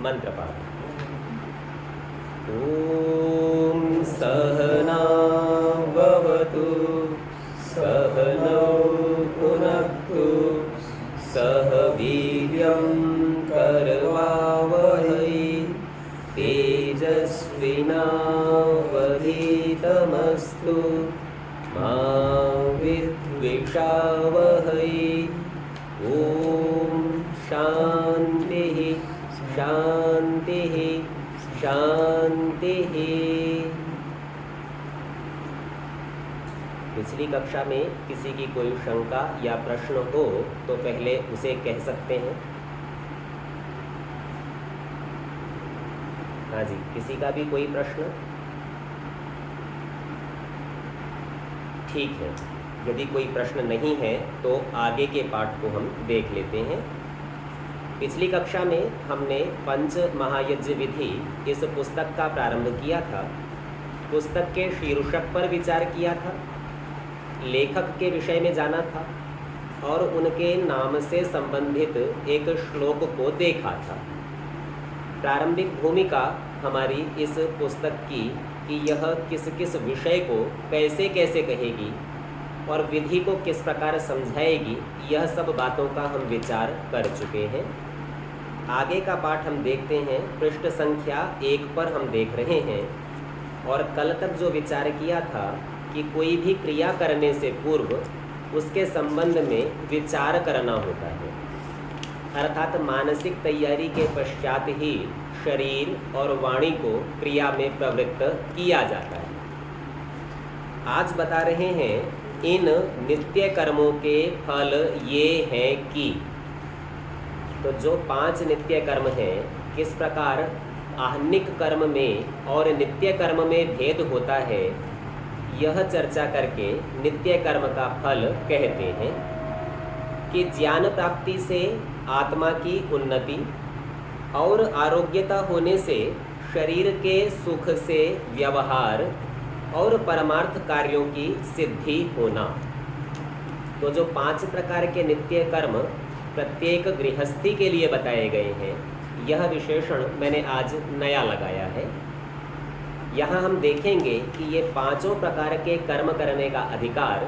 मंत्र पाठ। ओम सहना भवतु सहनौ भुनक्तु सह वीर्यं करवावहै तेजस्विनावधीतमस्तु मा विद्विषावहै। ओम शांतिः शांतिः शांतिः। पिछली कक्षा में किसी की कोई शंका या प्रश्न हो तो पहले उसे कह सकते हैं। हाँ जी, किसी का भी कोई प्रश्न? ठीक है, यदि कोई प्रश्न नहीं है तो आगे के पाठ को हम देख लेते हैं। पिछली कक्षा में हमने पंच महायज्ञ विधि इस पुस्तक का प्रारंभ किया था। पुस्तक के शीर्षक पर विचार किया था, लेखक के विषय में जाना था और उनके नाम से संबंधित एक श्लोक को देखा था। प्रारंभिक भूमिका हमारी इस पुस्तक की कि यह किस किस विषय को कैसे कैसे कहेगी और विधि को किस प्रकार समझाएगी, यह सब बातों का हम विचार कर चुके हैं। आगे का पाठ हम देखते हैं, पृष्ठ संख्या 1 पर हम देख रहे हैं। और कल तक जो विचार किया था कि कोई भी क्रिया करने से पूर्व उसके संबंध में विचार करना होता है, अर्थात मानसिक तैयारी के पश्चात ही शरीर और वाणी को क्रिया में प्रवृत्त किया जाता है। आज बता रहे हैं इन नित्य कर्मों के फल ये हैं कि, तो जो 5 नित्य कर्म हैं, किस प्रकार आहनिक कर्म में और नित्य कर्म में भेद होता है, यह चर्चा करके नित्य कर्म का फल कहते हैं कि ज्ञान प्राप्ति से आत्मा की उन्नति और आरोग्यता होने से शरीर के सुख से व्यवहार और परमार्थ कार्यों की सिद्धि होना। तो जो 5 प्रकार के नित्य कर्म प्रत्येक गृहस्थी के लिए बताए गए हैं, यह विशेषण मैंने आज नया लगाया है। यहाँ हम देखेंगे कि ये 5 प्रकार के कर्म करने का अधिकार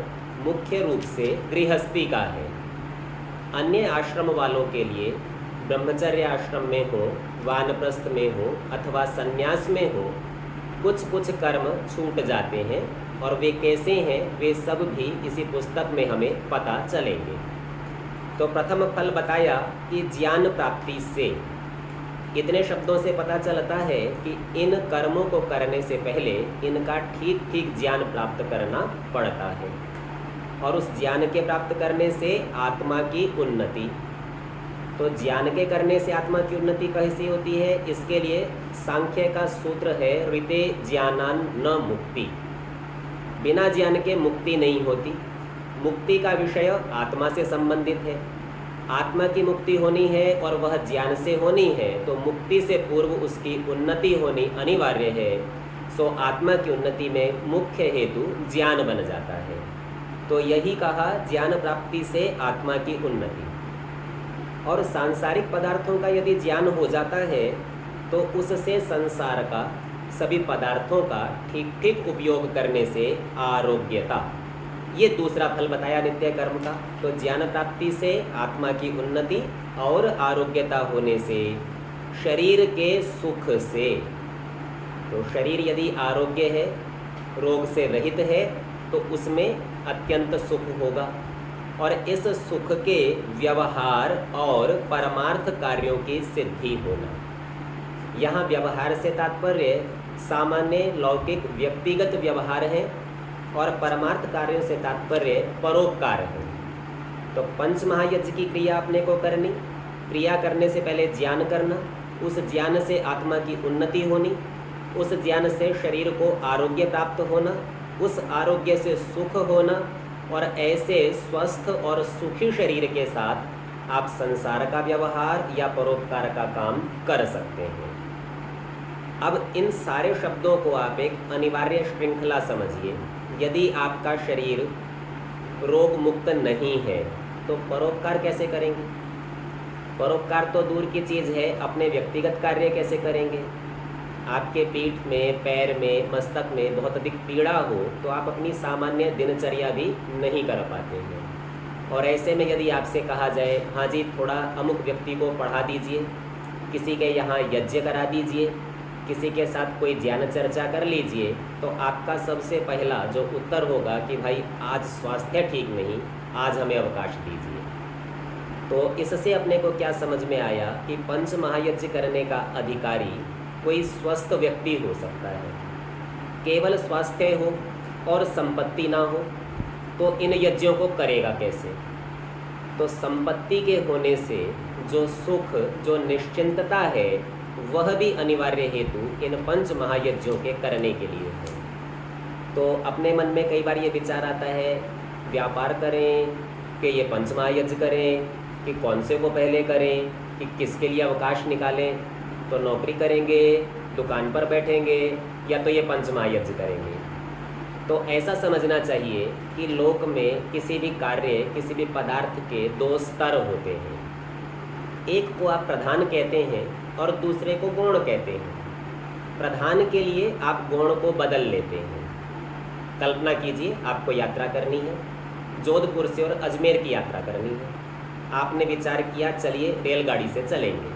मुख्य रूप से गृहस्थी का है। अन्य आश्रम वालों के लिए, ब्रह्मचर्य आश्रम में हो, वानप्रस्थ में हो अथवा संन्यास में हो, कुछ कुछ कर्म छूट जाते हैं और वे कैसे हैं वे सब भी इसी पुस्तक में हमें पता चलेंगे। तो प्रथम फल बताया कि ज्ञान प्राप्ति से। इतने शब्दों से पता चलता है कि इन कर्मों को करने से पहले इनका ठीक ठीक ज्ञान प्राप्त करना पड़ता है और उस ज्ञान के प्राप्त करने से आत्मा की उन्नति। तो ज्ञान के करने से आत्मा की उन्नति कैसी होती है, इसके लिए सांख्य का सूत्र है ऋते ज्ञानान न मुक्ति। बिना ज्ञान के मुक्ति नहीं होती। मुक्ति का विषय आत्मा से संबंधित है। आत्मा की मुक्ति होनी है और वह ज्ञान से होनी है, तो मुक्ति से पूर्व उसकी उन्नति होनी अनिवार्य है। सो आत्मा की उन्नति में मुख्य हेतु ज्ञान बन जाता है। तो यही कहा ज्ञान प्राप्ति से आत्मा की उन्नति। और सांसारिक पदार्थों का यदि ज्ञान हो जाता है तो उससे संसार का सभी पदार्थों का ठीक ठीक उपयोग करने से आरोग्यता, ये दूसरा फल बताया नित्य कर्म का। तो ज्ञान प्राप्ति से आत्मा की उन्नति और आरोग्यता होने से शरीर के सुख से। तो शरीर यदि आरोग्य है, रोग से रहित है, तो उसमें अत्यंत सुख होगा और इस सुख के व्यवहार और परमार्थ कार्यों की सिद्धि होना। यहाँ व्यवहार से तात्पर्य सामान्य लौकिक व्यक्तिगत व्यवहार है और परमार्थ कार्यों से तात्पर्य परोपकार है। तो पंच महायज्ञ की क्रिया अपने को करनी, क्रिया करने से पहले ज्ञान करना, उस ज्ञान से आत्मा की उन्नति होनी, उस ज्ञान से शरीर को आरोग्य प्राप्त होना, उस आरोग्य से सुख होना और ऐसे स्वस्थ और सुखी शरीर के साथ आप संसार का व्यवहार या परोपकार का काम कर सकते हैं। अब इन सारे शब्दों को आप एक अनिवार्य श्रृंखला समझिए। यदि आपका शरीर रोग मुक्त नहीं है तो परोपकार कैसे करेंगे? परोपकार तो दूर की चीज़ है, अपने व्यक्तिगत कार्य कैसे करेंगे? आपके पीठ में, पैर में, मस्तक में बहुत अधिक पीड़ा हो तो आप अपनी सामान्य दिनचर्या भी नहीं कर पाते हैं। और ऐसे में यदि आपसे कहा जाए, हाँ जी थोड़ा अमुक व्यक्ति को पढ़ा दीजिए, किसी के यहाँ यज्ञ करा दीजिए, किसी के साथ कोई ज्ञान चर्चा कर लीजिए, तो आपका सबसे पहला जो उत्तर होगा कि भाई आज स्वास्थ्य ठीक नहीं, आज हमें अवकाश दीजिए। तो इससे अपने को क्या समझ में आया कि पंच महायज्ञ करने का अधिकारी कोई स्वस्थ व्यक्ति हो सकता है। केवल स्वास्थ्य हो और संपत्ति ना हो तो इन यज्ञों को करेगा कैसे? तो संपत्ति के होने से जो सुख, जो निश्चिंतता है, वह भी अनिवार्य हेतु इन पंच महायज्ञों के करने के लिए है। तो अपने मन में कई बार ये विचार आता है, व्यापार करें कि ये पंच महायज्ञ करें, कि कौन से को पहले करें, कि किसके लिए अवकाश निकालें। तो नौकरी करेंगे, दुकान पर बैठेंगे, या तो ये पंच महायज्ञ करेंगे। तो ऐसा समझना चाहिए कि लोक में किसी भी कार्य, किसी भी पदार्थ के दो स्तर होते हैं। एक को आप प्रधान कहते हैं और दूसरे को गौण कहते हैं। प्रधान के लिए आप गौण को बदल लेते हैं। कल्पना कीजिए आपको यात्रा करनी है, जोधपुर से और अजमेर की यात्रा करनी है। आपने विचार किया चलिए रेलगाड़ी से चलेंगे,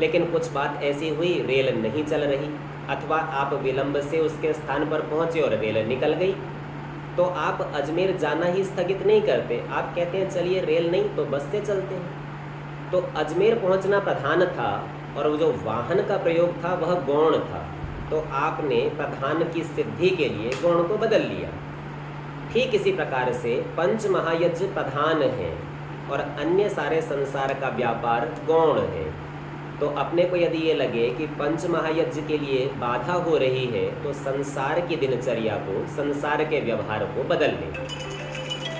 लेकिन कुछ बात ऐसी हुई रेल नहीं चल रही, अथवा आप विलंब से उसके स्थान पर पहुंचे और रेल निकल गई। तो आप अजमेर जाना ही स्थगित नहीं करते, आप कहते हैं चलिए रेल नहीं तो बस से चलते हैं। तो अजमेर पहुंचना प्रधान था और वो जो वाहन का प्रयोग था वह गौण था। तो आपने प्रधान की सिद्धि के लिए गौण को बदल लिया। ठीक इसी प्रकार से पंच महायज्ञ प्रधान है और अन्य सारे संसार का व्यापार गौण है। तो अपने को यदि ये लगे कि पंच महायज्ञ के लिए बाधा हो रही है तो संसार की दिनचर्या को, संसार के व्यवहार को बदल लें।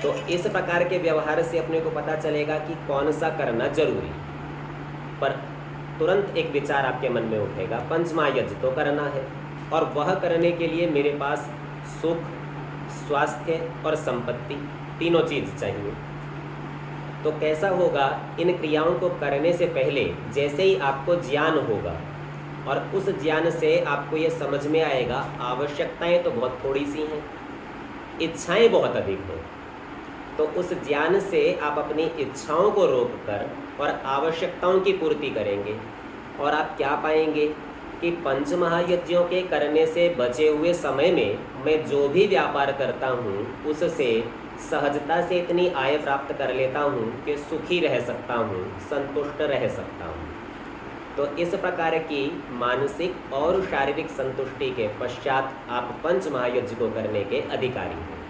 तो इस प्रकार के व्यवहार से अपने को पता चलेगा कि कौन सा करना जरूरी। पर तुरंत एक विचार आपके मन में उठेगा, पंच महायज्ञ तो करना है और वह करने के लिए मेरे पास सुख, स्वास्थ्य और संपत्ति तीनों चीज़ चाहिए। तो कैसा होगा? इन क्रियाओं को करने से पहले जैसे ही आपको ज्ञान होगा और उस ज्ञान से आपको ये समझ में आएगा आवश्यकताएं तो बहुत थोड़ी सी हैं, इच्छाएं बहुत अधिक हैं। तो उस ज्ञान से आप अपनी इच्छाओं को रोककर और आवश्यकताओं की पूर्ति करेंगे और आप क्या पाएंगे कि पंच महायज्ञों के करने से बचे हुए समय में मैं जो भी व्यापार करता हूँ उससे सहजता से इतनी आय प्राप्त कर लेता हूँ कि सुखी रह सकता हूँ, संतुष्ट रह सकता हूँ। तो इस प्रकार की मानसिक और शारीरिक संतुष्टि के पश्चात आप पंच महायज्ञ को करने के अधिकारी हैं।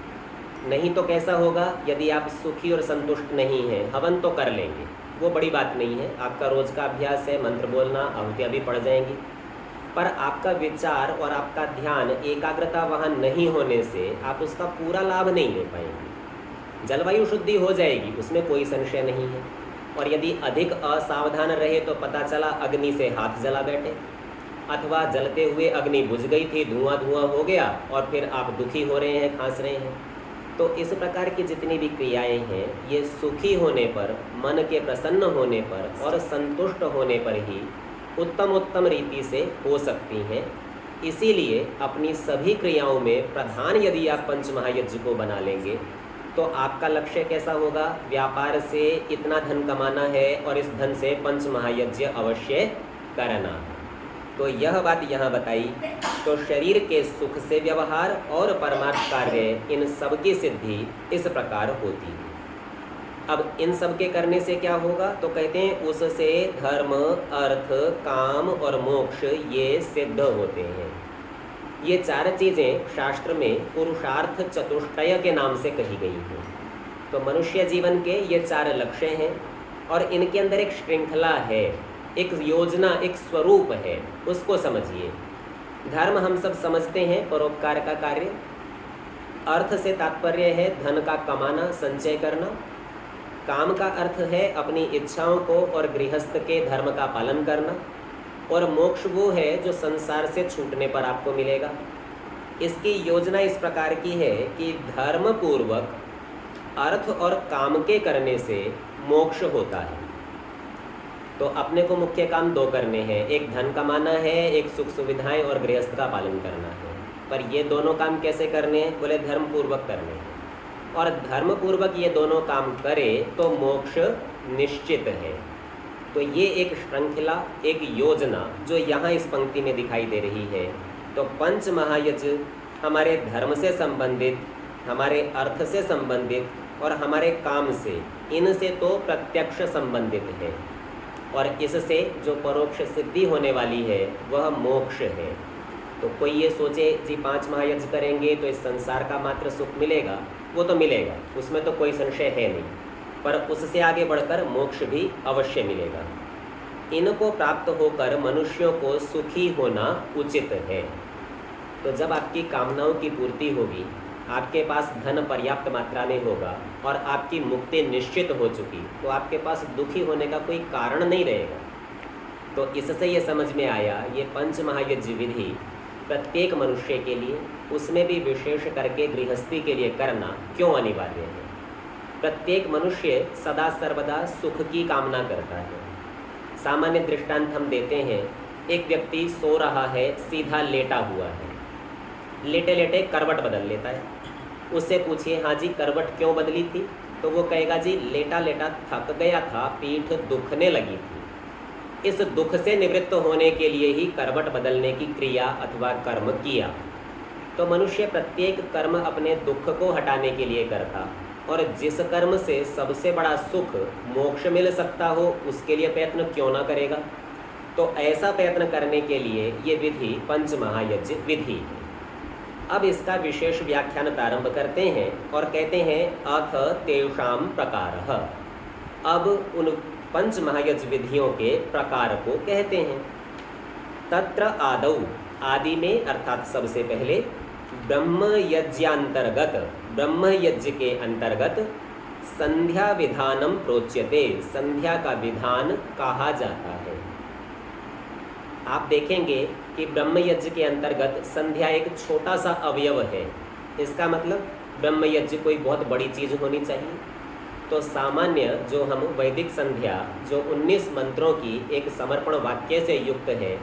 नहीं तो कैसा होगा? यदि आप सुखी और संतुष्ट नहीं हैं, हवन तो कर लेंगे, वो बड़ी बात नहीं है, आपका रोज का अभ्यास है, मंत्र बोलना, आहुतियाँ भी पड़ जाएंगी, पर आपका विचार और आपका ध्यान, एकाग्रता वहाँ नहीं होने से आप उसका पूरा लाभ नहीं ले पाएंगे। जलवायु शुद्धि हो जाएगी, उसमें कोई संशय नहीं है, और यदि अधिक असावधान रहे तो पता चला अग्नि से हाथ जला बैठे, अथवा जलते हुए अग्नि बुझ गई थी, धुआं धुआं हो गया और फिर आप दुखी हो रहे हैं, खांस रहे हैं। तो इस प्रकार की जितनी भी क्रियाएं हैं ये सुखी होने पर, मन के प्रसन्न होने पर और संतुष्ट होने पर ही उत्तम रीति से हो सकती हैं। इसीलिए अपनी सभी क्रियाओं में प्रधान यदि आप पंच महायज्ञ को बना लेंगे तो आपका लक्ष्य कैसा होगा? व्यापार से इतना धन कमाना है और इस धन से पंच महायज्ञ अवश्य करना है। तो यह बात यहाँ बताई। तो शरीर के सुख से व्यवहार और परमार्थ कार्य, इन सब की सिद्धि इस प्रकार होती है। अब इन सब के करने से क्या होगा? तो कहते हैं उससे धर्म, अर्थ, काम और मोक्ष ये सिद्ध होते हैं। ये चार चीज़ें शास्त्र में पुरुषार्थ चतुष्टय के नाम से कही गई हैं। तो मनुष्य जीवन के ये चार लक्ष्य हैं और इनके अंदर एक श्रृंखला है, एक योजना, एक स्वरूप है, उसको समझिए। धर्म हम सब समझते हैं, परोपकार का कार्य। अर्थ से तात्पर्य है धन का कमाना, संचय करना। काम का अर्थ है अपनी इच्छाओं को और गृहस्थ के धर्म का पालन करना। और मोक्ष वो है जो संसार से छूटने पर आपको मिलेगा। इसकी योजना इस प्रकार की है कि धर्म पूर्वक अर्थ और काम के करने से मोक्ष होता है। तो अपने को मुख्य काम दो करने हैं, एक धन कमाना है, एक सुख सुविधाएं और गृहस्थ का पालन करना है। पर ये दोनों काम कैसे करने हैं? बोले धर्म पूर्वक करने हैं। और धर्म पूर्वक ये दोनों काम करे तो मोक्ष निश्चित है। तो ये एक श्रृंखला, एक योजना जो यहाँ इस पंक्ति में दिखाई दे रही है। तो पंच महायज्ञ हमारे धर्म से संबंधित, हमारे अर्थ से संबंधित और हमारे काम से, इनसे तो प्रत्यक्ष संबंधित है। और इससे जो परोक्ष सिद्धि होने वाली है वह मोक्ष है। तो कोई ये सोचे जी 5 महायज्ञ करेंगे तो इस संसार का मात्र सुख मिलेगा, वो तो मिलेगा, उसमें तो कोई संशय है नहीं, पर उससे आगे बढ़कर मोक्ष भी अवश्य मिलेगा। इनको प्राप्त होकर मनुष्यों को सुखी होना उचित है। तो जब आपकी कामनाओं की पूर्ति होगी, आपके पास धन पर्याप्त मात्रा में होगा और आपकी मुक्ति निश्चित हो चुकी, तो आपके पास दुखी होने का कोई कारण नहीं रहेगा। तो इससे ये समझ में आया ये पंच महायज्ञ विधि प्रत्येक मनुष्य के लिए, उसमें भी विशेष करके गृहस्थी के लिए करना क्यों अनिवार्य है। प्रत्येक मनुष्य सदा सर्वदा सुख की कामना करता है। सामान्य दृष्टांत हम देते हैं, एक व्यक्ति सो रहा है, सीधा लेटा हुआ है, लेटे लेटे करवट बदल लेता है। उससे पूछिए हाँ जी करवट क्यों बदली थी, तो वो कहेगा जी लेटा लेटा थक गया था, पीठ दुखने लगी थी, इस दुख से निवृत्त होने के लिए ही करवट बदलने की क्रिया अथवा कर्म किया। तो मनुष्य प्रत्येक कर्म अपने दुख को हटाने के लिए करता, और जिस कर्म से सबसे बड़ा सुख मोक्ष मिल सकता हो उसके लिए प्रयत्न क्यों ना करेगा। तो ऐसा प्रयत्न करने के लिए ये विधि पंच महायज्ञ विधि है। अब इसका विशेष व्याख्यान प्रारंभ करते हैं और कहते हैं अथ तेषां प्रकारः। अब उन पंच महायज्ञ विधियों के प्रकार को कहते हैं। तत्र आदौ, आदि में अर्थात सबसे पहले, ब्रह्म यज्ञांतर्गत, ब्रह्म यज्ञ के अंतर्गत संध्या विधानम प्रोच्यते, संध्या का विधान कहा जाता है। आप देखेंगे कि ब्रह्म यज्ञ के अंतर्गत संध्या एक छोटा सा अवयव है। इसका मतलब ब्रह्म यज्ञ कोई बहुत बड़ी चीज़ होनी चाहिए। तो सामान्य जो हम वैदिक संध्या जो 19 मंत्रों की एक समर्पण वाक्य से युक्त है,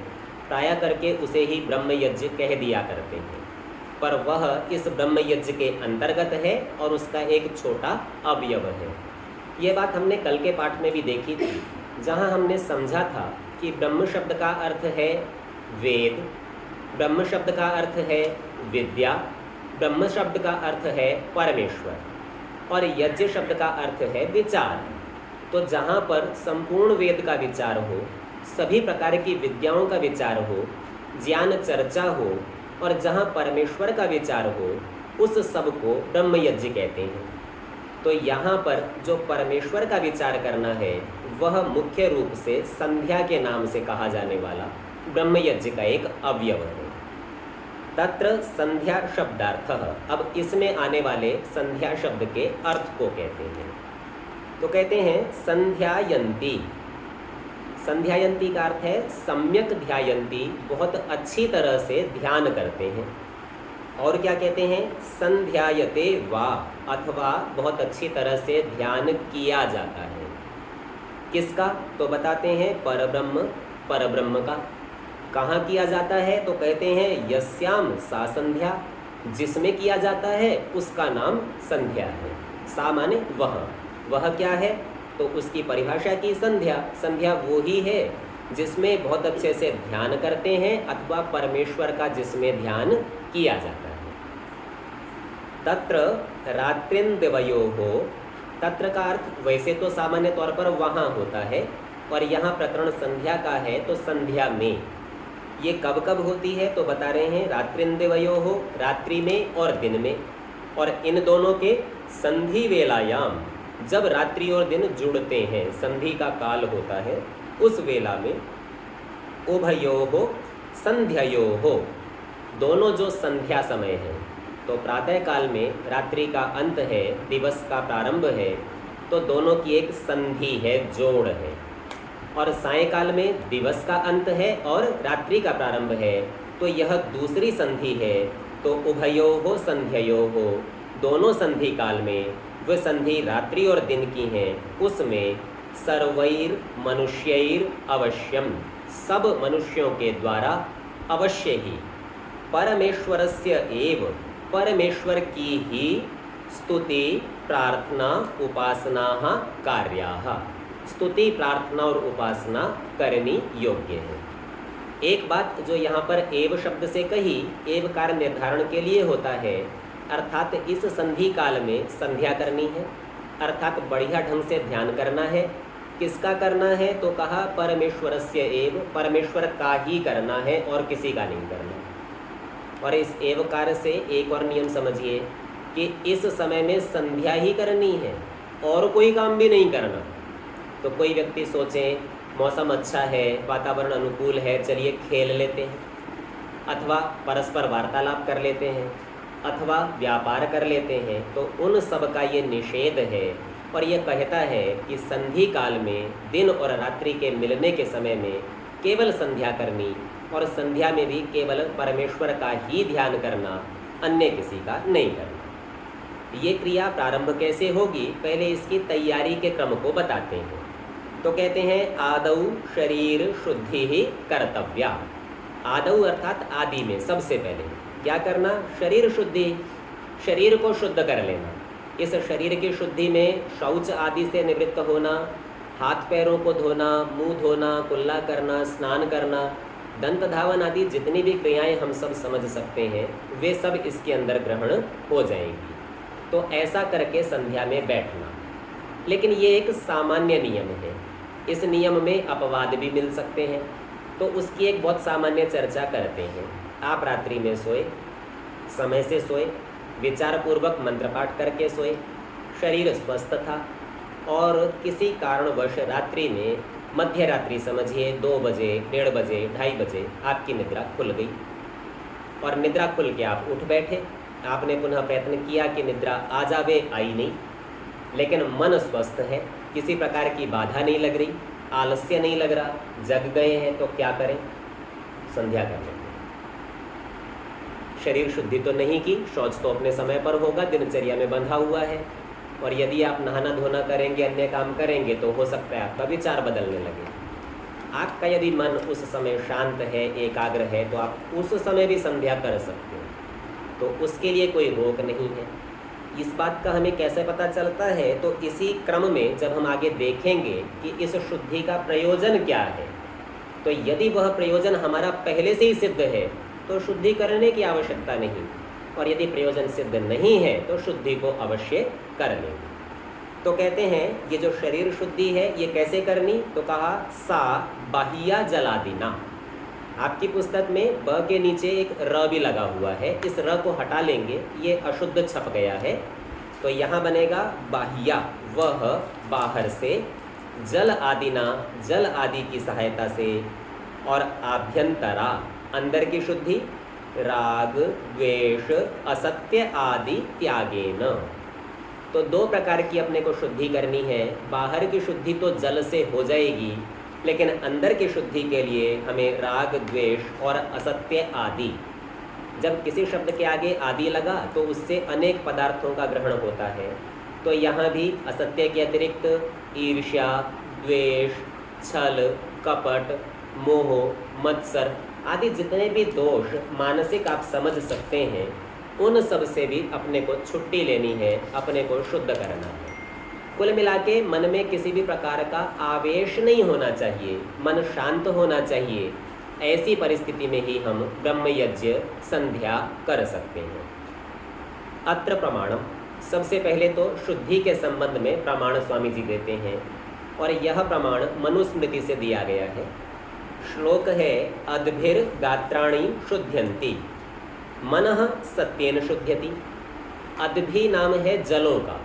प्राय करके उसे ही ब्रह्म यज्ञ कह दिया करते हैं, पर वह इस ब्रह्म यज्ञ के अंतर्गत है और उसका एक छोटा अवयव है। ये बात हमने कल के पाठ में भी देखी थी, जहाँ हमने समझा था कि ब्रह्म शब्द का अर्थ है वेद, ब्रह्म शब्द का अर्थ है विद्या, ब्रह्म शब्द का अर्थ है परमेश्वर, और यज्ञ शब्द का अर्थ है विचार। तो जहाँ पर संपूर्ण वेद का विचार हो, सभी प्रकार की विद्याओं का विचार हो, ज्ञान चर्चा हो, और जहाँ परमेश्वर का विचार हो, उस सब को ब्रह्म यज्ञ कहते हैं। तो यहाँ पर जो परमेश्वर का विचार करना है वह मुख्य रूप से संध्या के नाम से कहा जाने वाला ब्रह्म यज्ञ का एक अवयव है। तत्र संध्या शब्दार्थः, अब इसमें आने वाले संध्या शब्द के अर्थ को कहते हैं। तो कहते हैं संध्यायन्ती, संध्यायन्ती का अर्थ है सम्यक ध्यायन्ती, बहुत अच्छी तरह से ध्यान करते हैं। और क्या कहते हैं संध्यायते वा, अथवा बहुत अच्छी तरह से ध्यान किया जाता है। किसका? तो बताते हैं परब्रह्म, परब्रह्म का। कहाँ किया जाता है? तो कहते हैं यस्याम सा संध्या, जिसमें किया जाता है उसका नाम संध्या है। सा माने वह क्या है? तो उसकी परिभाषा की संध्या, संध्या वो ही है जिसमें बहुत अच्छे से ध्यान करते हैं अथवा परमेश्वर का जिसमें ध्यान किया जाता है। तत्र रात्रिंदिवयोः, तत्र का अर्थ वैसे तो सामान्य तौर पर वहाँ होता है, और यहाँ प्रकरण संध्या का है तो संध्या में। ये कब कब होती है? तो बता रहे हैं रात्रिंदिवयोः, रात्रि में और दिन में, और इन दोनों के संधि वेलायाम, जब रात्रि और दिन जुड़ते हैं, संधि का काल होता है, उस वेला में उभयोः संध्यायोः, दोनों जो संध्या समय है, तो प्रातः काल में रात्रि का अंत है, दिवस का प्रारंभ है, तो दोनों की एक संधि है, जोड़ है। और सायंकाल में दिवस का अंत है और रात्रि का प्रारंभ है, तो यह दूसरी संधि है। तो उभयोः संध्यायोः, दोनों संधि काल में, वह संधि रात्रि और दिन की हैं, उसमें सर्वैर मनुष्यैर अवश्यम, सब मनुष्यों के द्वारा अवश्य ही, परमेश्वरस्य एव, परमेश्वर की ही स्तुति प्रार्थना उपासना कार्याः, स्तुति प्रार्थना और उपासना करनी योग्य है। एक बात जो यहाँ पर एव शब्द से कही, एव कार्य निर्धारण के लिए होता है, अर्थात इस संधि काल में संध्या करनी है, अर्थात बढ़िया ढंग से ध्यान करना है। किसका करना है? तो कहा परमेश्वरस्य एव, परमेश्वर का ही करना है और किसी का नहीं करना। और इस एव कार्य से एक और नियम समझिए कि इस समय में संध्या ही करनी है और कोई काम भी नहीं करना। तो कोई व्यक्ति सोचे मौसम अच्छा है, वातावरण अनुकूल है, चलिए खेल लेते हैं, अथवा परस्पर वार्तालाप कर लेते हैं, अथवा व्यापार कर लेते हैं, तो उन सब का ये निषेध है। और ये कहता है कि संधि काल में दिन और रात्रि के मिलने के समय में केवल संध्या करनी, और संध्या में भी केवल परमेश्वर का ही ध्यान करना, अन्य किसी का नहीं करना। ये क्रिया प्रारंभ कैसे होगी? पहले इसकी तैयारी के क्रम को बताते हैं। तो कहते हैं आदौ शरीर शुद्धि ही कर्तव्या। आदौ अर्थात आदि में, सबसे पहले क्या करना? शरीर शुद्धि, शरीर को शुद्ध कर लेना। इस शरीर की शुद्धि में शौच आदि से निवृत्त होना, हाथ पैरों को धोना, मुंह धोना, कुल्ला करना, स्नान करना, दंत धावन आदि जितनी भी क्रियाएं हम सब समझ सकते हैं, वे सब इसके अंदर ग्रहण हो जाएंगी। तो ऐसा करके संध्या में बैठना। लेकिन ये एक सामान्य नियम है, इस नियम में अपवाद भी मिल सकते हैं, तो उसकी एक बहुत सामान्य चर्चा करते हैं। आप रात्रि में सोए, समय से सोए, विचारपूर्वक मंत्र पाठ करके सोए, शरीर स्वस्थ था, और किसी कारणवश रात्रि में, मध्य रात्रि समझिए 2 बजे, 1:30 बजे, 2:30 बजे आपकी निद्रा खुल गई, और निद्रा खुल के आप उठ बैठे। आपने पुनः प्रयत्न किया कि निद्रा आ जावे, आई नहीं, लेकिन मन स्वस्थ है, किसी प्रकार की बाधा नहीं लग रही, आलस्य नहीं लग रहा, जग गए हैं, तो क्या करें? संध्या कर लें। शरीर शुद्धि तो नहीं की, शौच तो अपने समय पर होगा, दिनचर्या में बंधा हुआ है, और यदि आप नहाना धोना करेंगे, अन्य काम करेंगे, तो हो सकता है आपका विचार बदलने लगे। आपका यदि मन उस समय शांत है, एकाग्र है, तो आप उस समय भी संध्या कर सकते हो, तो उसके लिए कोई रोक नहीं है। इस बात का हमें कैसे पता चलता है? तो इसी क्रम में जब हम आगे देखेंगे कि इस शुद्धि का प्रयोजन क्या है, तो यदि वह प्रयोजन हमारा पहले से ही सिद्ध है तो शुद्धि करने की आवश्यकता नहीं, और यदि प्रयोजन सिद्ध नहीं है तो शुद्धि को अवश्य कर लेंगे। तो कहते हैं ये जो शरीर शुद्धि है ये कैसे करनी? तो कहा सा बाह्या जलादिना। आपकी पुस्तक में ब के नीचे एक र भी लगा हुआ है, इस र को हटा लेंगे, ये अशुद्ध छप गया है, तो यहाँ बनेगा बाह्या, वह बाहर से, जल आदिना, जल आदि की सहायता से, और आभ्यंतरा, अंदर की शुद्धि, राग द्वेष असत्य आदि त्यागेन। तो 2 प्रकार की अपने को शुद्धि करनी है। बाहर की शुद्धि तो जल से हो जाएगी, लेकिन अंदर की शुद्धि के लिए हमें राग द्वेष और असत्य आदि, जब किसी शब्द के आगे आदि लगा तो उससे अनेक पदार्थों का ग्रहण होता है, तो यहाँ भी असत्य के अतिरिक्त ईर्ष्या, द्वेष, छल, कपट, मोह, मत्सर आदि जितने भी दोष मानसिक आप समझ सकते हैं, उन सब से भी अपने को छुट्टी लेनी है, अपने को शुद्ध करना है। कुल मिला के मन में किसी भी प्रकार का आवेश नहीं होना चाहिए, मन शांत होना चाहिए। ऐसी परिस्थिति में ही हम ब्रह्मयज्ञ संध्या कर सकते हैं। अत्र प्रमाणम, सबसे पहले तो शुद्धि के संबंध में प्रमाण स्वामी जी देते हैं, और यह प्रमाण मनुस्मृति से दिया गया है। श्लोक है अद्भिर गात्राणि शुद्ध्यन्ति मनः सत्येन शुद्ध्यति। अद्भि नाम है जलों का,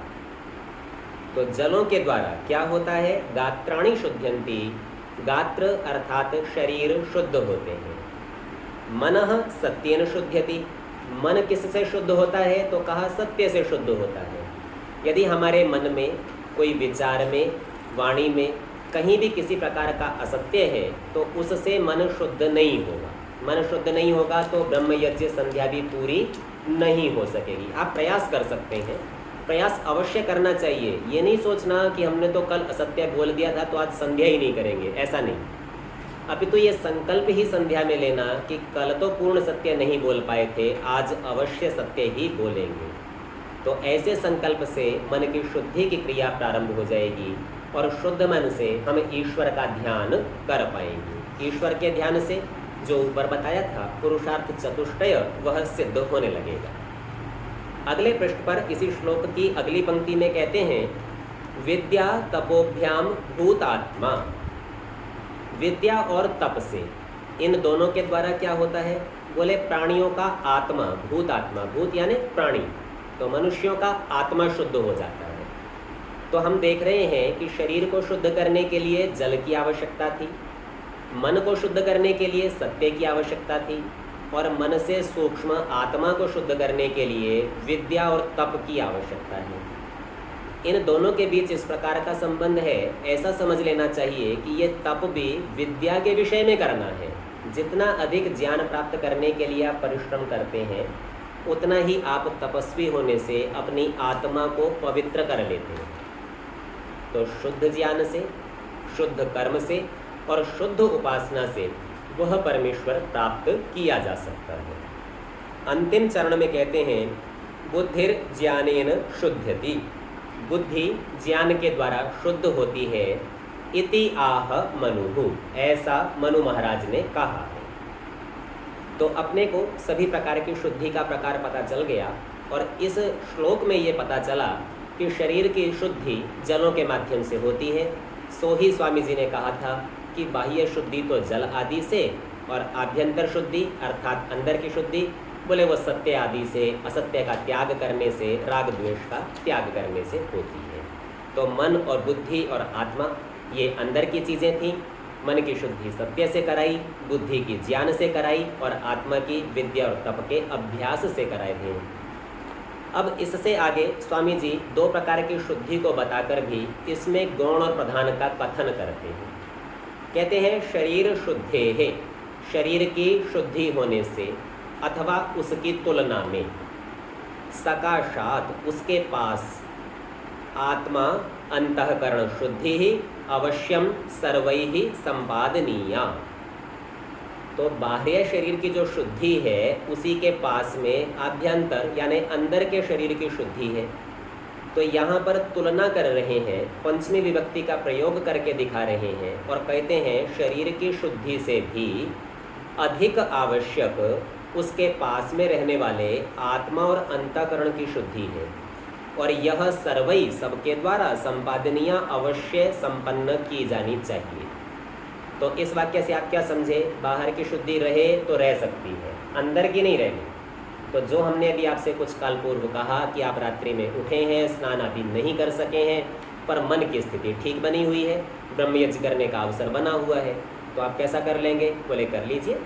तो जलों के द्वारा क्या होता है? गात्राणि शुद्ध्यन्ति, गात्र अर्थात शरीर शुद्ध होते हैं। मनः सत्येन शुद्ध्यति, मन किससे शुद्ध होता है? तो कहा सत्य से शुद्ध होता है। यदि हमारे मन में, कोई विचार में, वाणी में कहीं भी किसी प्रकार का असत्य है तो उससे मन शुद्ध नहीं होगा। मन शुद्ध नहीं होगा तो ब्रह्मयज्ञ संध्या भी पूरी नहीं हो सकेगी। आप प्रयास कर सकते हैं, प्रयास अवश्य करना चाहिए। ये नहीं सोचना कि हमने तो कल असत्य बोल दिया था तो आज संध्या ही नहीं करेंगे, ऐसा नहीं। अभी तो ये संकल्प ही संध्या में लेना कि कल तो पूर्ण सत्य नहीं बोल पाए थे, आज अवश्य सत्य ही बोलेंगे। तो ऐसे संकल्प से मन की शुद्धि की क्रिया प्रारंभ हो जाएगी और शुद्ध मन से हम ईश्वर का ध्यान कर पाएंगे। ईश्वर के ध्यान से जो ऊपर बताया था पुरुषार्थ चतुष्टय वह सिद्ध होने लगेगा। अगले पृष्ठ पर इसी श्लोक की अगली पंक्ति में कहते हैं विद्या तपोभ्याम भूतात्मा। विद्या और तप से, इन दोनों के द्वारा क्या होता है? बोले प्राणियों का आत्मा, भूत आत्मा, भूत यानी प्राणी, तो मनुष्यों का आत्मा शुद्ध हो जाता है। तो हम देख रहे हैं कि शरीर को शुद्ध करने के लिए जल की आवश्यकता थी, मन को शुद्ध करने के लिए सत्य की आवश्यकता थी, और मन से सूक्ष्म आत्मा को शुद्ध करने के लिए विद्या और तप की आवश्यकता है। इन दोनों के बीच इस प्रकार का संबंध है, ऐसा समझ लेना चाहिए कि ये तप भी विद्या के विषय में करना है। जितना अधिक ज्ञान प्राप्त करने के लिए आप परिश्रम करते हैं, उतना ही आप तपस्वी होने से अपनी आत्मा को पवित्र कर लेते हैं। तो शुद्ध ज्ञान से, शुद्ध कर्म से और शुद्ध उपासना से वह परमेश्वर प्राप्त किया जा सकता है। अंतिम चरण में कहते हैं बुद्धिर ज्ञानेन शुद्ध्यति। बुद्धि ज्ञान के द्वारा शुद्ध होती है। इति आह मनुहु, ऐसा मनु महाराज ने कहा है। तो अपने को सभी प्रकार की शुद्धि का प्रकार पता चल गया, और इस श्लोक में ये पता चला कि शरीर की शुद्धि जलों के माध्यम से होती है। सो ही स्वामी जी ने कहा था कि बाह्य शुद्धि तो जल आदि से, और आभ्यंतर शुद्धि अर्थात अंदर की शुद्धि बोले वो सत्य आदि से, असत्य का त्याग करने से, राग द्वेष का त्याग करने से होती है। तो मन और बुद्धि और आत्मा ये अंदर की चीज़ें थीं। मन की शुद्धि सत्य से कराई, बुद्धि की ज्ञान से कराई, और आत्मा की विद्या और तप के अभ्यास से कराए थे। अब इससे आगे स्वामी जी दो प्रकार की शुद्धि को बताकर भी इसमें गौण और प्रधान का कथन करते हैं। कहते हैं शरीर शुद्धे है, शरीर की शुद्धि होने से अथवा उसकी तुलना में, सकाशात उसके पास, आत्मा अंतःकरण शुद्धि ही अवश्यम सर्वैहि संपादनीया। तो बाह्य शरीर की जो शुद्धि है उसी के पास में आभ्यंतर यानी अंदर के शरीर की शुद्धि है। तो यहाँ पर तुलना कर रहे हैं, पंचमी विभक्ति का प्रयोग करके दिखा रहे हैं और कहते हैं शरीर की शुद्धि से भी अधिक आवश्यक उसके पास में रहने वाले आत्मा और अंतःकरण की शुद्धि है, और यह सर्वई सबके द्वारा संपादनीय अवश्य संपन्न की जानी चाहिए। तो इस वाक्य से आप क्या समझे? बाहर की शुद्धि रहे तो रह सकती है, अंदर की नहीं रहेगी। तो जो हमने अभी आपसे कुछ काल पूर्व कहा कि आप रात्रि में उठे हैं, स्नान आदि नहीं कर सके हैं, पर मन की स्थिति ठीक बनी हुई है, ब्रह्मयज्ञ करने का अवसर बना हुआ है, तो आप कैसा कर लेंगे? बोले कर लीजिए।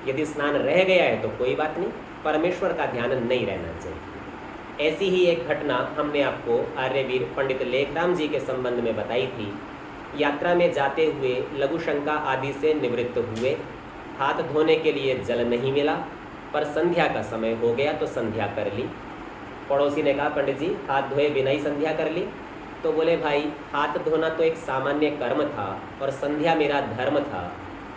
यदि स्नान रह गया है तो कोई बात नहीं, परमेश्वर का ध्यान नहीं रहना चाहिए। ऐसी ही एक घटना हमने आपको आर्यवीर पंडित लेखराम जी के संबंध में बताई थी। यात्रा में जाते हुए लघु शंका आदि से निवृत्त हुए, हाथ धोने के लिए जल नहीं मिला, पर संध्या का समय हो गया तो संध्या कर ली। पड़ोसी ने कहा पंडित जी हाथ धोए बिना ही संध्या कर ली? तो बोले भाई हाथ धोना तो एक सामान्य कर्म था और संध्या मेरा धर्म था।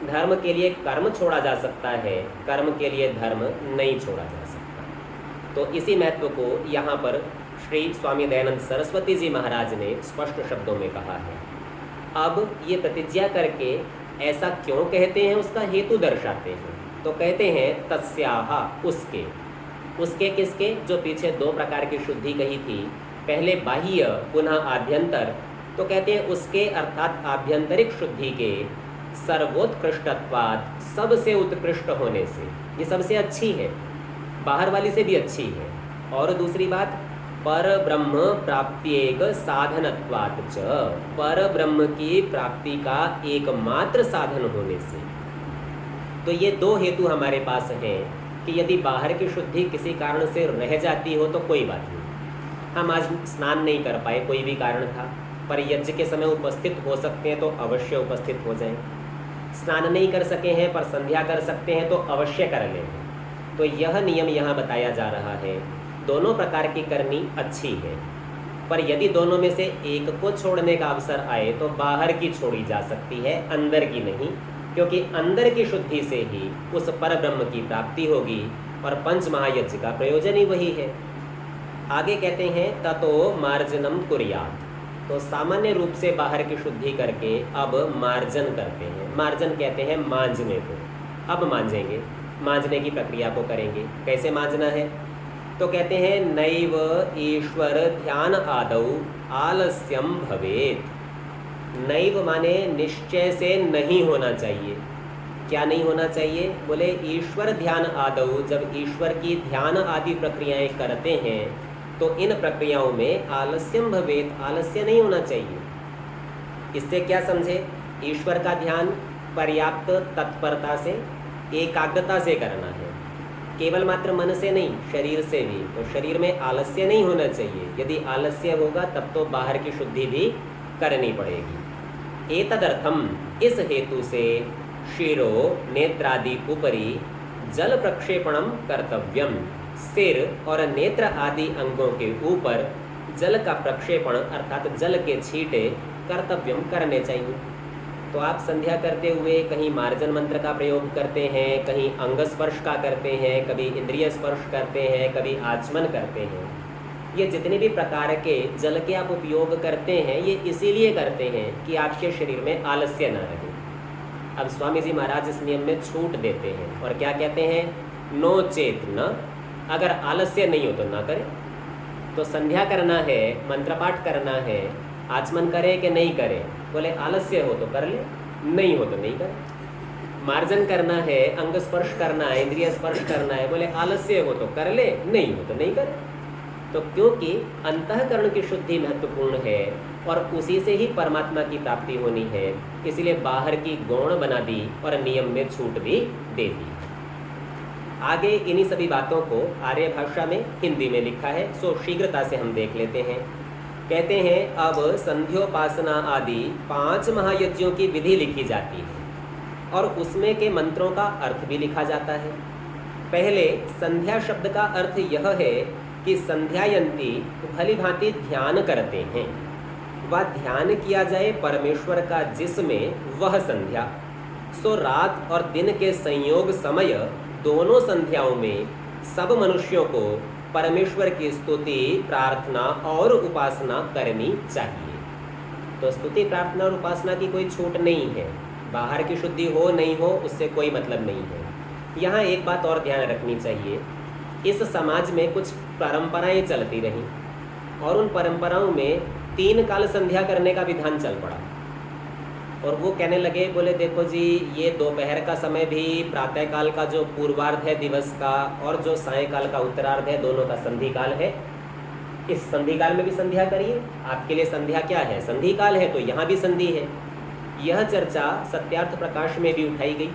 धर्म के लिए कर्म छोड़ा जा सकता है, कर्म के लिए धर्म नहीं छोड़ा जा सकता। तो इसी महत्व को यहाँ पर श्री स्वामी दयानंद सरस्वती जी महाराज ने स्पष्ट शब्दों में कहा है। अब ये प्रतिज्ञा करके ऐसा क्यों कहते हैं उसका हेतु दर्शाते हैं। तो कहते हैं तस्याहा, उसके किसके? जो पीछे दो प्रकार की शुद्धि कही थी, पहले बाह्य पुनः आभ्यंतर। तो कहते हैं उसके अर्थात आभ्यंतरिक शुद्धि के सर्वोत्कृष्टत्वात्, सबसे उत्कृष्ट होने से, ये सबसे अच्छी है, बाहर वाली से भी अच्छी है। और दूसरी बात पर ब्रह्म प्राप्त्येक साधनत्वात् च, पर ब्रह्म की प्राप्ति का एकमात्र साधन होने से। तो ये दो हेतु हमारे पास हैं कि यदि बाहर की शुद्धि किसी कारण से रह जाती हो तो कोई बात नहीं, हम आज स्नान नहीं कर पाए, कोई भी कारण था, पर यज्ञ के समय उपस्थित हो सकते हैं तो अवश्य उपस्थित हो जाएं। स्नान नहीं कर सके हैं पर संध्या कर सकते हैं तो अवश्य कर लें। तो यह नियम यहाँ बताया जा रहा है दोनों प्रकार की करनी अच्छी है, पर यदि दोनों में से एक को छोड़ने का अवसर आए तो बाहर की छोड़ी जा सकती है, अंदर की नहीं, क्योंकि अंदर की शुद्धि से ही उस पर ब्रह्म की प्राप्ति होगी और पंच महायज्ञ का प्रयोजन ही वही है। आगे कहते हैं ततो मार्जनम कुर्यात्, तो सामान्य रूप से बाहर की शुद्धि करके अब मार्जन करते हैं। मार्जन कहते हैं मांजने को, अब मांजेंगे, मांजने की प्रक्रिया को करेंगे। कैसे मांजना है? तो कहते हैं नैव ईश्वर ध्यान आदौ आलस्यम भवेत। नैव माने निश्चय से नहीं होना चाहिए। क्या नहीं होना चाहिए? बोले ईश्वर ध्यान आदौ, जब ईश्वर की ध्यान आदि प्रक्रियाएं करते हैं तो इन प्रक्रियाओं में आलस्यम भवेत, आलस्य नहीं होना चाहिए। इससे क्या समझे? ईश्वर का ध्यान पर्याप्त तत्परता से, एकाग्रता से करना है, केवल मात्र मन से नहीं, शरीर से भी। तो शरीर में आलस्य नहीं होना चाहिए। यदि आलस्य होगा तब तो बाहर की शुद्धि भी करनी पड़ेगी। एतदर्थम, इस हेतु से शिरो नेत्रादि उपरि जल प्रक्षेपणम कर्तव्यम, सिर और नेत्र आदि अंगों के ऊपर जल का प्रक्षेपण अर्थात जल के छींटे कर्तव्यम करने चाहिए। तो आप संध्या करते हुए कहीं मार्जन मंत्र का प्रयोग करते हैं, कहीं अंग स्पर्श का करते हैं, कभी इंद्रिय स्पर्श करते हैं, कभी आचमन करते हैं। ये जितने भी प्रकार के जल के आप उपयोग करते हैं ये इसीलिए करते हैं कि आपके शरीर में आलस्य न रहे। अब स्वामी जी महाराज इस नियम में छूट देते हैं और क्या कहते हैं? नो चेत न, अगर आलस्य नहीं हो तो ना करें। तो संध्या करना है, मंत्र पाठ करना है, आचमन करे कि नहीं करे? बोले आलस्य हो तो कर ले, नहीं हो तो नहीं करे। मार्जन करना है, अंग स्पर्श करना है, इंद्रिय स्पर्श करना है, बोले आलस्य हो तो कर ले, नहीं हो तो नहीं करे। तो क्योंकि अंतःकरण की शुद्धि महत्वपूर्ण है और उसी से ही परमात्मा की प्राप्ति होनी है, इसलिए बाहर की गौण बना दी और नियम में छूट भी दे दी। आगे इन्हीं सभी बातों को आर्य भाषा में हिंदी में लिखा है, सो शीघ्रता से हम देख लेते हैं। कहते हैं अब संध्योपासना आदि 5 महायज्ञों की विधि लिखी जाती है और उसमें के मंत्रों का अर्थ भी लिखा जाता है। पहले संध्या शब्द का अर्थ यह है कि संध्यायंती भली भांति ध्यान करते हैं, वह ध्यान किया जाए परमेश्वर का जिसमें वह संध्या। सो रात और दिन के संयोग समय दोनों संध्याओं में सब मनुष्यों को परमेश्वर की स्तुति, प्रार्थना और उपासना करनी चाहिए। तो स्तुति, प्रार्थना और उपासना की कोई छूट नहीं है। बाहर की शुद्धि हो नहीं हो उससे कोई मतलब नहीं है। यहाँ एक बात और ध्यान रखनी चाहिए, इस समाज में कुछ परंपराएं चलती रहीं और उन परंपराओं में 3 काल संध्या करने का विधान चल पड़ा और वो कहने लगे, बोले देखो जी ये दोपहर का समय भी प्रातः काल का जो पूर्वार्ध है दिवस का और जो सायंकाल का उत्तरार्ध है दोनों का संधि काल है, इस संधि काल में भी संध्या करिए। आपके लिए संध्या क्या है? संधि काल है, तो यहाँ भी संधि है। यह चर्चा सत्यार्थ प्रकाश में भी उठाई गई।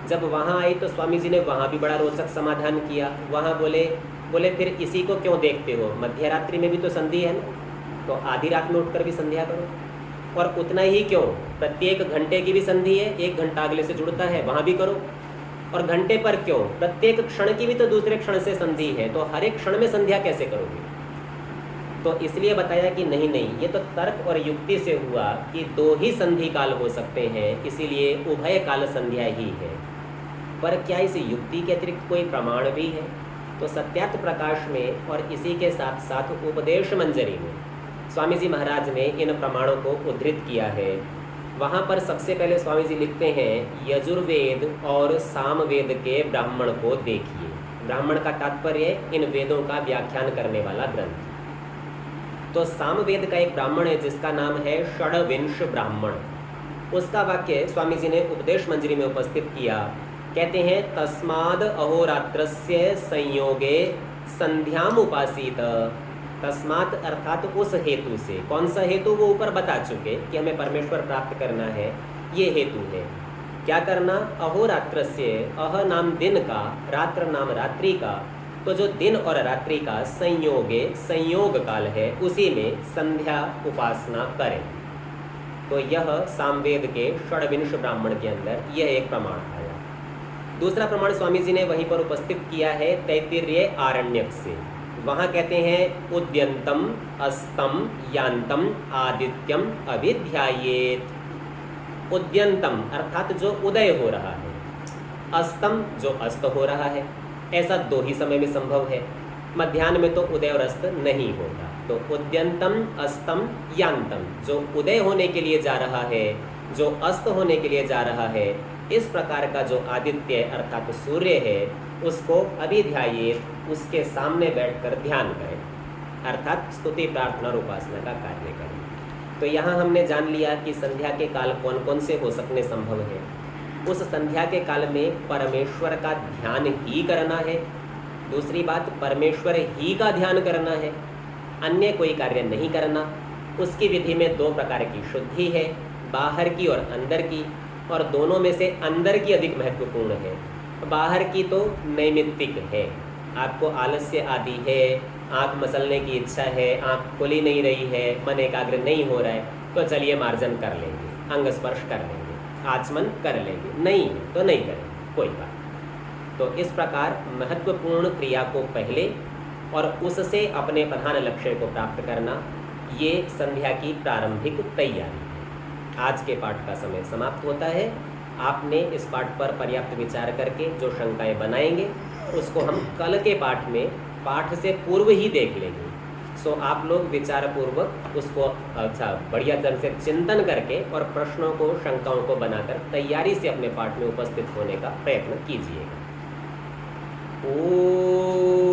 जब वहाँ आई तो स्वामी जी ने वहाँ भी बड़ा रोचक समाधान किया। वहाँ बोले फिर इसी को क्यों देखते हो, मध्य रात्रि में भी तो संधि है ना, तो आधी रात में उठकर भी संध्या करो। और उतना ही क्यों, प्रत्येक घंटे की भी संधि है, 1 घंटा अगले से जुड़ता है, वहाँ भी करो। और घंटे पर क्यों, प्रत्येक क्षण की भी तो दूसरे क्षण से संधि है, तो हर एक क्षण में संध्या कैसे करोगे? तो इसलिए बताया कि नहीं, ये तो तर्क और युक्ति से हुआ कि 2 ही संधि काल हो सकते हैं, इसीलिए उभय काल संध्या ही है। पर क्या इस युक्ति के अतिरिक्त कोई प्रमाण भी है? तो सत्यार्थ प्रकाश में और इसी के साथ साथ उपदेश मंजरी में स्वामी जी महाराज ने इन प्रमाणों को उद्धृत किया है। वहाँ पर सबसे पहले स्वामी जी लिखते हैं, यजुर्वेद और सामवेद के ब्राह्मण को देखिए। ब्राह्मण का तात्पर्य इन वेदों का व्याख्यान करने वाला ग्रंथ। तो सामवेद का एक ब्राह्मण है जिसका नाम है षड्विंश ब्राह्मण। उसका वाक्य स्वामी जी ने उपदेश मंजरी में उपस्थित किया। कहते हैं, तस्माद अहोरात्रस्य संयोगे संध्याम उपासित। तस्मात अर्थात उस हेतु से, कौन सा हेतु वो ऊपर बता चुके कि हमें परमेश्वर प्राप्त करना है, ये हेतु है। क्या करना? अहोरात्रस्य, अह नाम दिन का, रात्र नाम रात्रि का, तो जो दिन और रात्रि का संयोगे, संयोग काल है, उसी में संध्या उपासना करें। तो यह सामवेद के षड्विंश ब्राह्मण के अंदर यह एक प्रमाण आया। दूसरा प्रमाण स्वामी जी ने वहीं पर उपस्थित किया है तैत्तिरीय आरण्यक से। वहाँ कहते हैं उद्यंतम अस्तम यान्तम आदित्यम अभिध्यायेत। उद्यंतम अर्थात जो उदय हो रहा है, अस्तम जो अस्त हो रहा है। ऐसा दो ही समय में संभव है, मध्याह्न में तो उदय और अस्त नहीं होता। तो उद्यंतम अस्तम यान्तम, जो उदय होने के लिए जा रहा है, जो अस्त होने के लिए जा रहा है, इस प्रकार का जो आदित्य अर्थात सूर्य है, उसको अभिध्यायेत, उसके सामने बैठकर ध्यान करें, अर्थात स्तुति प्रार्थना और उपासना का कार्य करें। तो यहाँ हमने जान लिया कि संध्या के काल कौन कौन से हो सकने संभव है। उस संध्या के काल में परमेश्वर का ध्यान ही करना है। दूसरी बात, परमेश्वर ही का ध्यान करना है, अन्य कोई कार्य नहीं करना। उसकी विधि में दो प्रकार की शुद्धि है, बाहर की और अंदर की, और दोनों में से अंदर की अधिक महत्वपूर्ण है। बाहर की तो नैमित्तिक है, आपको आलस्य आदि है, आँख मसलने की इच्छा है, आँख खुली नहीं रही है, मन एकाग्र नहीं हो रहा है, तो चलिए मार्जन कर लेंगे, अंग स्पर्श कर लेंगे, आचमन कर लेंगे, नहीं तो नहीं करेंगे, कोई बात। तो इस प्रकार महत्वपूर्ण क्रिया को पहले और उससे अपने प्रधान लक्ष्य को प्राप्त करना, ये संध्या की प्रारंभिक तैयारी है। आज के पाठ का समय समाप्त होता है। आपने इस पाठ पर पर्याप्त विचार करके जो शंकाएं बनाएंगे उसको हम कल के पाठ में पाठ से पूर्व ही देख लेंगे। सो आप लोग विचार पूर्वक उसको बढ़िया ढंग से चिंतन करके और प्रश्नों को, शंकाओं को बनाकर तैयारी से अपने पाठ में उपस्थित होने का प्रयत्न कीजिएगा। ओ